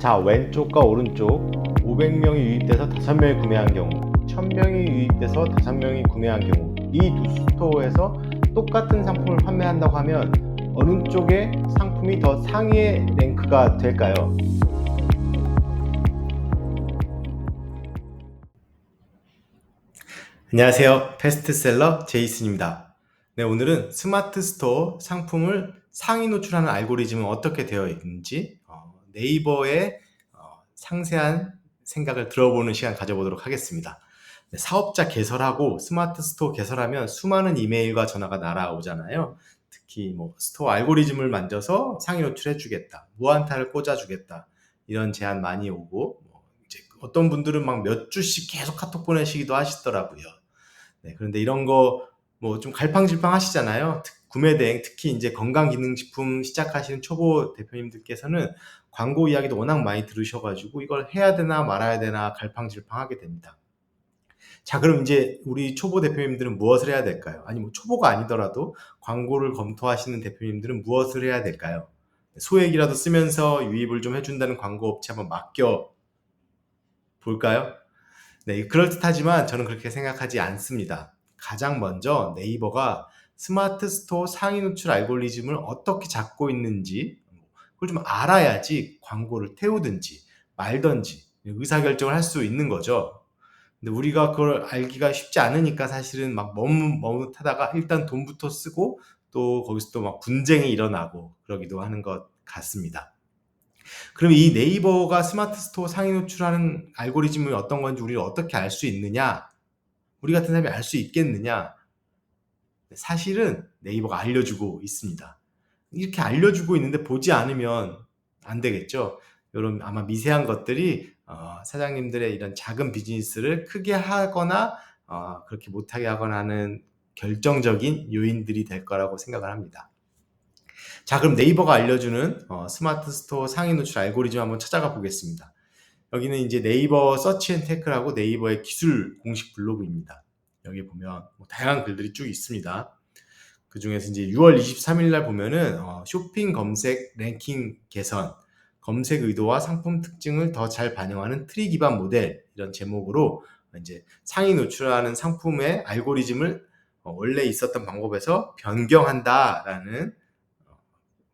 자, 왼쪽과 오른쪽 500명이 유입돼서 5명이 구매한 경우, 1000명이 유입돼서 5명이 구매한 경우, 이 두 스토어에서 똑같은 상품을 판매한다고 하면 어느 쪽의 상품이 더 상위의 랭크가 될까요? 안녕하세요. 패스트셀러 제이슨입니다. 네, 오늘은 스마트 스토어 상품을 상위 노출하는 알고리즘은 어떻게 되어 있는지 네이버의 상세한 생각을 들어보는 시간 가져보도록 하겠습니다. 네, 사업자 개설하고 스마트 스토어 개설하면 수많은 이메일과 전화가 날아오잖아요. 특히 뭐 스토어 알고리즘을 만져서 상위 노출해 주겠다, 무한타를 꽂아 주겠다, 이런 제안 많이 오고, 이제 어떤 분들은 막 몇 주씩 계속 카톡 보내시기도 하시더라고요. 네, 그런데 이런 거 뭐 좀 갈팡질팡 하시잖아요. 구매 대행, 특히 이제 건강기능식품 시작하시는 초보 대표님들께서는 광고 이야기도 워낙 많이 들으셔가지고 이걸 해야 되나 말아야 되나 갈팡질팡하게 됩니다. 자, 그럼 이제 우리 초보 대표님들은 무엇을 해야 될까요? 아니, 뭐 초보가 아니더라도 광고를 검토하시는 대표님들은 무엇을 해야 될까요? 소액이라도 쓰면서 유입을 좀 해준다는 광고 업체 한번 맡겨 볼까요? 네, 그럴듯하지만 저는 그렇게 생각하지 않습니다. 가장 먼저 네이버가 스마트 스토어 상위 노출 알고리즘을 어떻게 잡고 있는지 그걸 좀 알아야지 광고를 태우든지 말든지 의사결정을 할 수 있는 거죠. 근데 우리가 그걸 알기가 쉽지 않으니까 사실은 막 머뭇머뭇하다가 일단 돈부터 쓰고 또 거기서 또 막 분쟁이 일어나고 그러기도 하는 것 같습니다. 그럼 이 네이버가 스마트 스토어 상위 노출하는 알고리즘이 어떤 건지 우리가 어떻게 알 수 있느냐? 우리 같은 사람이 알 수 있겠느냐? 사실은 네이버가 알려주고 있습니다. 이렇게 알려주고 있는데 보지 않으면 안 되겠죠. 이런 아마 미세한 것들이 사장님들의 이런 작은 비즈니스를 크게 하거나 그렇게 못하게 하거나 하는 결정적인 요인들이 될 거라고 생각을 합니다. 자, 그럼 네이버가 알려주는 스마트 스토어 상위 노출 알고리즘 한번 찾아가 보겠습니다. 여기는 이제 네이버 서치앤테크라고 네이버의 기술 공식 블로그입니다. 여기 보면 뭐 다양한 글들이 쭉 있습니다. 그 중에서 이제 6월 23일 날 보면은 쇼핑 검색 랭킹 개선, 검색 의도와 상품 특징을 더 잘 반영하는 트리 기반 모델, 이런 제목으로 이제 상위 노출하는 상품의 알고리즘을 원래 있었던 방법에서 변경한다라는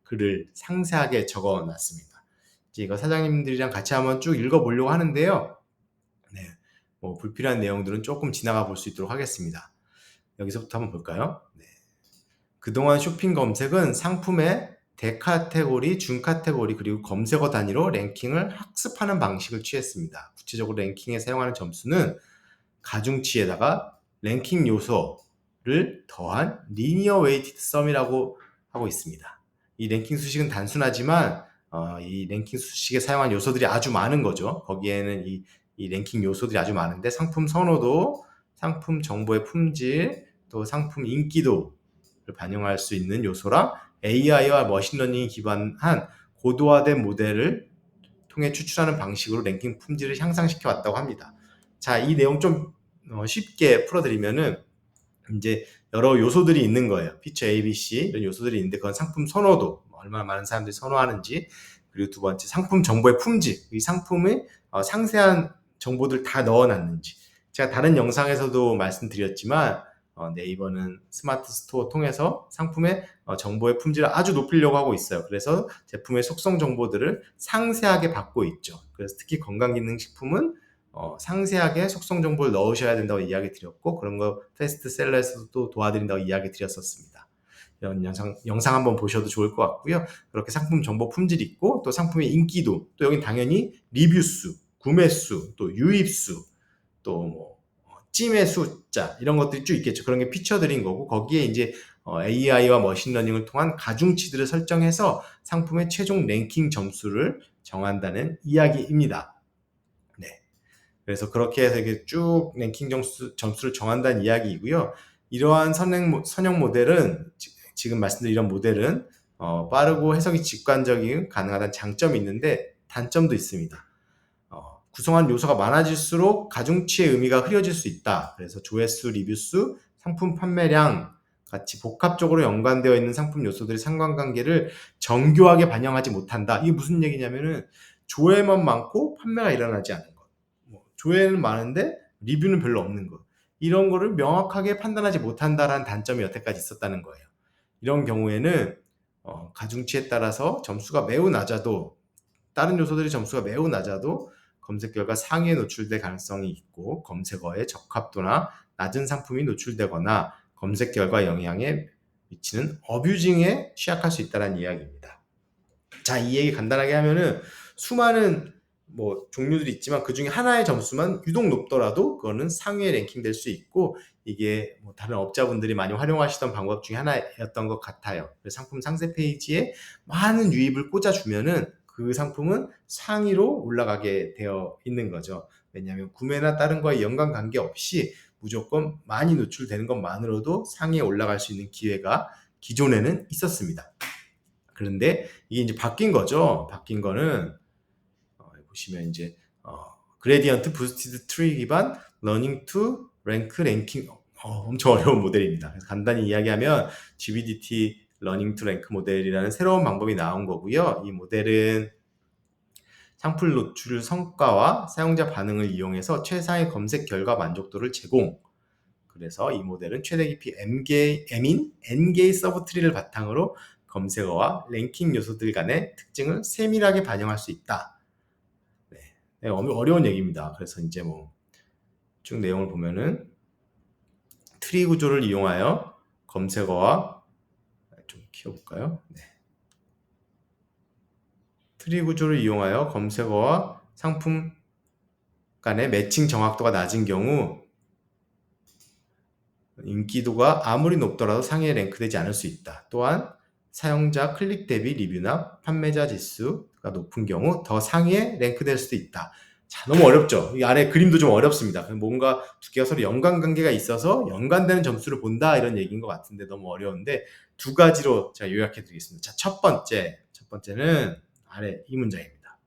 글을 상세하게 적어 놨습니다. 이제 이거 사장님들이랑 같이 한번 쭉 읽어보려고 하는데요. 네, 뭐 불필요한 내용들은 조금 지나가 볼 수 있도록 하겠습니다. 여기서부터 한번 볼까요? 네. 그동안 쇼핑 검색은 상품의 대카테고리, 중카테고리, 그리고 검색어 단위로 랭킹을 학습하는 방식을 취했습니다. 구체적으로 랭킹에 사용하는 점수는 가중치에다가 랭킹 요소를 더한 리니어 웨이티드 썸이라고 하고 있습니다. 이 랭킹 수식은 단순하지만 이 랭킹 수식에 사용한 요소들이 아주 많은 거죠. 거기에는 이 랭킹 요소들이 아주 많은데 상품 선호도, 상품 정보의 품질, 또 상품 인기도를 반영할 수 있는 요소랑 AI와 머신러닝이 기반한 고도화된 모델을 통해 추출하는 방식으로 랭킹 품질을 향상시켜 왔다고 합니다. 자, 이 내용 좀 쉽게 풀어드리면은 이제 여러 요소들이 있는 거예요. 피처 A, B, C 이런 요소들이 있는데 그건 상품 선호도, 얼마나 많은 사람들이 선호하는지, 그리고 두 번째 상품 정보의 품질, 이 상품의 상세한 정보들 다 넣어놨는지. 제가 다른 영상에서도 말씀드렸지만 네이버는 스마트 스토어 통해서 상품의 정보의 품질을 아주 높이려고 하고 있어요. 그래서 제품의 속성 정보들을 상세하게 받고 있죠. 그래서 특히 건강기능식품은 상세하게 속성 정보를 넣으셔야 된다고 이야기 드렸고, 그런 거 패스트셀러에서도 도와드린다고 이야기 드렸었습니다. 이런 영상 한번 보셔도 좋을 것 같고요. 그렇게 상품 정보 품질 있고, 또 상품의 인기도, 또 여긴 당연히 리뷰 수, 구매 수, 또 유입 수, 또 뭐 찜의 숫자, 이런 것들이 쭉 있겠죠. 그런 게 피처들인 거고, 거기에 이제 AI와 머신러닝을 통한 가중치들을 설정해서 상품의 최종 랭킹 점수를 정한다는 이야기입니다. 네. 그래서 그렇게 해서 이렇게 쭉 랭킹 점수를 정한다는 이야기이고요. 이러한 선형 모델은, 지금 말씀드린 이런 모델은 빠르고 해석이 직관적인 가능하다는 장점이 있는데 단점도 있습니다. 구성한 요소가 많아질수록 가중치의 의미가 흐려질 수 있다. 그래서 조회수, 리뷰수, 상품 판매량 같이 복합적으로 연관되어 있는 상품 요소들의 상관관계를 정교하게 반영하지 못한다. 이게 무슨 얘기냐면은 조회만 많고 판매가 일어나지 않은 것. 뭐 조회는 많은데 리뷰는 별로 없는 것. 이런 거를 명확하게 판단하지 못한다라는 단점이 여태까지 있었다는 거예요. 이런 경우에는 가중치에 따라서 점수가 매우 낮아도 다른 요소들이 점수가 매우 낮아도 검색 결과 상위에 노출될 가능성이 있고 검색어의 적합도나 낮은 상품이 노출되거나 검색 결과 영향에 미치는 어뷰징에 취약할 수 있다는 이야기입니다. 자, 이 얘기 간단하게 하면은 수많은 뭐 종류들이 있지만 그 중에 하나의 점수만 유독 높더라도 그거는 상위에 랭킹될 수 있고 이게 뭐 다른 업자분들이 많이 활용하시던 방법 중에 하나였던 것 같아요. 그래서 상품 상세 페이지에 많은 유입을 꽂아주면은 그 상품은 상위로 올라가게 되어 있는 거죠. 왜냐하면 구매나 다른 거에 연관 관계 없이 무조건 많이 노출되는 것만으로도 상위에 올라갈 수 있는 기회가 기존에는 있었습니다. 그런데 이게 이제 바뀐 거죠. 바뀐 거는 보시면 이제 그레디언트 부스티드 트리 기반 러닝 투 랭크 랭킹 엄청 어려운 모델입니다. 그래서 간단히 이야기하면 GBDT 러닝 투 랭크 모델이라는 새로운 방법이 나온 거고요. 이 모델은 상품 노출 성과와 사용자 반응을 이용해서 최상의 검색 결과 만족도를 제공. 그래서 이 모델은 최대 깊이 N개의 서브트리를 바탕으로 검색어와 랭킹 요소들 간의 특징을 세밀하게 반영할 수 있다. 네, 어려운 얘기입니다. 그래서 이제 뭐 쭉 내용을 보면은 트리 구조를 이용하여 검색어와 좀 키워볼까요? 네. 트리 구조를 이용하여 검색어와 상품 간의 매칭 정확도가 낮은 경우 인기도가 아무리 높더라도 상위에 랭크되지 않을 수 있다. 또한 사용자 클릭 대비 리뷰나 판매자 지수가 높은 경우 더 상위에 랭크될 수도 있다. 자, 너무 어렵죠? 이 아래 그림도 좀 어렵습니다. 뭔가 두 개가 서로 연관관계가 있어서 연관되는 점수를 본다 이런 얘기인 것 같은데 너무 어려운데 두 가지로 제가 요약해 드리겠습니다. 자, 첫 번째는 아래 이 문장입니다.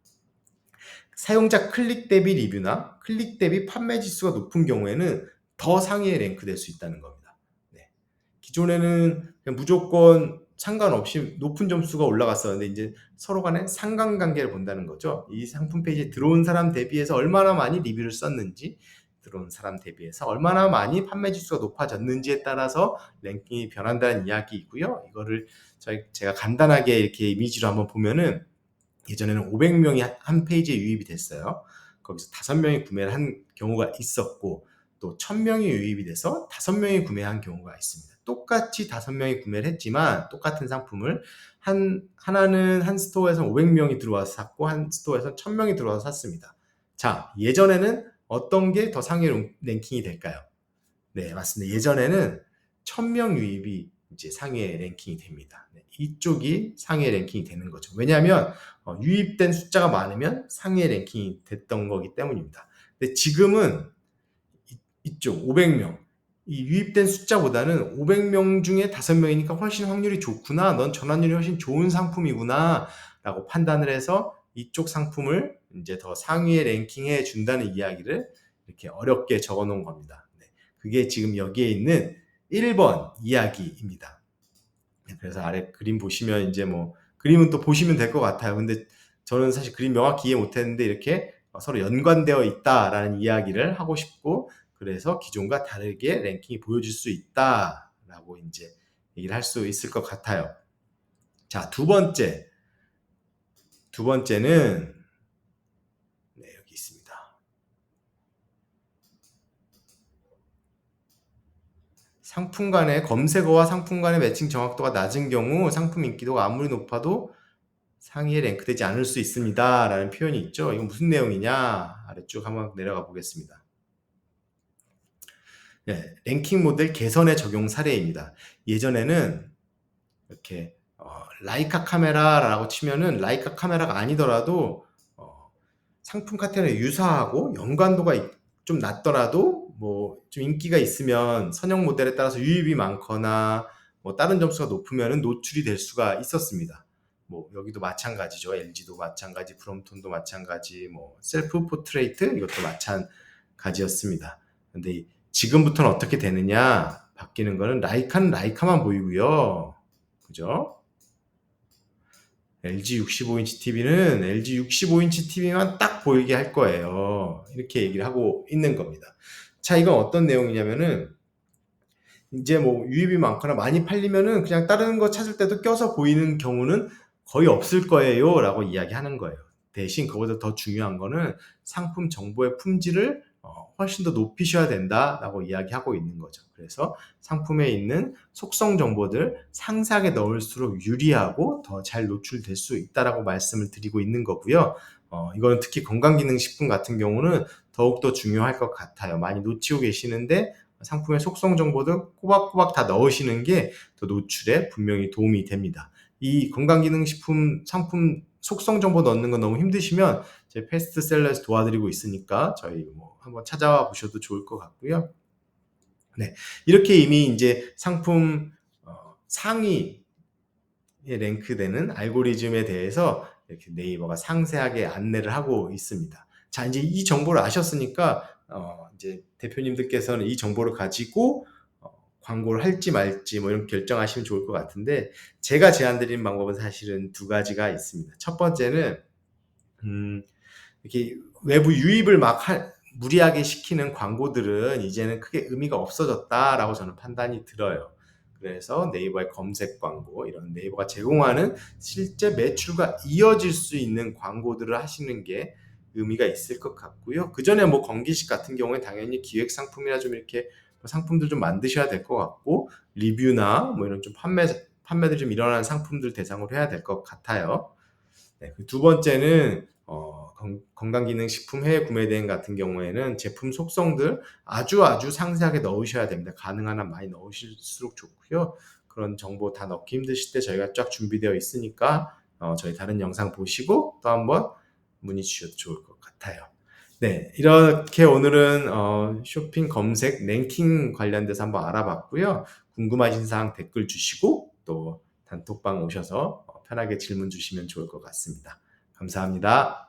사용자 클릭 대비 리뷰나 클릭 대비 판매 지수가 높은 경우에는 더 상위에 랭크될 수 있다는 겁니다. 네. 기존에는 그냥 무조건 상관없이 높은 점수가 올라갔었는데 이제 서로 간에 상관관계를 본다는 거죠. 이 상품 페이지에 들어온 사람 대비해서 얼마나 많이 리뷰를 썼는지, 들어온 사람 대비해서 얼마나 많이 판매 지수가 높아졌는지에 따라서 랭킹이 변한다는 이야기이고요. 이거를 제가 간단하게 이렇게 이미지로 한번 보면은 예전에는 500명이 한 페이지에 유입이 됐어요. 거기서 5명이 구매를 한 경우가 있었고 또 1000명이 유입이 돼서 5명이 구매한 경우가 있습니다. 똑같이 5명이 구매를 했지만 똑같은 상품을 하나는 한 스토어에서 500명이 들어와서 샀고 한 스토어에서 1000명이 들어와서 샀습니다. 자, 예전에는 어떤 게 더 상위 랭킹이 될까요? 네, 맞습니다. 예전에는 1000명 유입이 이제 상위에 랭킹이 됩니다. 네, 이쪽이 상위에 랭킹이 되는 거죠. 왜냐하면 유입된 숫자가 많으면 상위에 랭킹이 됐던 거기 때문입니다. 근데 지금은 이쪽 500명 이 유입된 숫자보다는 500명 중에 5명이니까 훨씬 확률이 좋구나. 넌 전환율이 훨씬 좋은 상품이구나. 라고 판단을 해서 이쪽 상품을 이제 더 상위에 랭킹해 준다는 이야기를 이렇게 어렵게 적어 놓은 겁니다. 네, 그게 지금 여기에 있는 1번 이야기입니다. 그래서 아래 그림 보시면 이제 뭐 그림은 또 보시면 될 것 같아요. 근데 저는 사실 그림 명확히 이해 못했는데 이렇게 서로 연관되어 있다라는 이야기를 하고 싶고 그래서 기존과 다르게 랭킹이 보여줄 수 있다라고 이제 얘기를 할 수 있을 것 같아요. 자, 두 번째는 네, 여기 있습니다. 상품 간의 검색어와 상품 간의 매칭 정확도가 낮은 경우 상품 인기도가 아무리 높아도 상위에 랭크되지 않을 수 있습니다. 라는 표현이 있죠. 이건 무슨 내용이냐? 아래쪽 한번 내려가 보겠습니다. 네, 랭킹 모델 개선의 적용 사례입니다. 예전에는 이렇게 라이카 카메라라고 치면은 라이카 카메라가 아니더라도 상품 카테고리에 유사하고 연관도가 좀 낮더라도 뭐 좀 인기가 있으면 선형 모델에 따라서 유입이 많거나 뭐 다른 점수가 높으면 노출이 될 수가 있었습니다. 뭐 여기도 마찬가지죠. LG도 마찬가지, 브롬톤도 마찬가지, 뭐 셀프 포트레이트 이것도 마찬가지였습니다. 근데 지금부터는 어떻게 되느냐? 바뀌는 거는 라이카는 라이카만 보이고요. 그죠? LG 65인치 TV는 LG 65인치 TV만 딱 보이게 할 거예요. 이렇게 얘기를 하고 있는 겁니다. 자, 이건 어떤 내용이냐면은 이제 뭐 유입이 많거나 많이 팔리면은 그냥 다른 거 찾을 때도 껴서 보이는 경우는 거의 없을 거예요 라고 이야기하는 거예요. 대신 그보다 더 중요한 거는 상품 정보의 품질을 훨씬 더 높이셔야 된다라고 이야기하고 있는 거죠. 그래서 상품에 있는 속성 정보들 상세하게 넣을수록 유리하고 더 잘 노출될 수 있다라고 말씀을 드리고 있는 거고요. 이거는 특히 건강기능식품 같은 경우는 더욱더 중요할 것 같아요. 많이 놓치고 계시는데 상품의 속성 정보도 꼬박꼬박 다 넣으시는 게 더 노출에 분명히 도움이 됩니다. 이 건강기능식품 상품 속성 정보 넣는 거 너무 힘드시면 제 패스트셀러에서 도와드리고 있으니까 저희 뭐 한번 찾아와 보셔도 좋을 것 같고요. 네, 이렇게 이미 이제 상품 상위에 랭크되는 알고리즘에 대해서 이렇게 네이버가 상세하게 안내를 하고 있습니다. 자, 이제 이 정보를 아셨으니까 이제 대표님들께서는 이 정보를 가지고 광고를 할지 말지 뭐 이런 결정하시면 좋을 것 같은데 제가 제안드리는 방법은 사실은 두 가지가 있습니다. 첫 번째는 이렇게 외부 유입을 무리하게 시키는 광고들은 이제는 크게 의미가 없어졌다라고 저는 판단이 들어요. 그래서 네이버의 검색 광고, 이런 네이버가 제공하는 실제 매출과 이어질 수 있는 광고들을 하시는 게 의미가 있을 것 같고요. 그 전에 뭐 건기식 같은 경우에 당연히 기획 상품이나 좀 이렇게 상품들 좀 만드셔야 될 것 같고, 리뷰나 뭐 이런 좀 판매들이 좀 일어나는 상품들 대상으로 해야 될 것 같아요. 네, 두 번째는 건강기능식품 해외 구매 대행 같은 경우에는 제품 속성들 아주 상세하게 넣으셔야 됩니다. 가능한 한 많이 넣으실수록 좋고요. 그런 정보 다 넣기 힘드실 때 저희가 쫙 준비되어 있으니까 저희 다른 영상 보시고 또 한번 문의 주셔도 좋을 것 같아요. 네, 이렇게 오늘은 쇼핑 검색 랭킹 관련돼서 한번 알아봤고요. 궁금하신 사항 댓글 주시고 또 단톡방 오셔서 편하게 질문 주시면 좋을 것 같습니다. 감사합니다.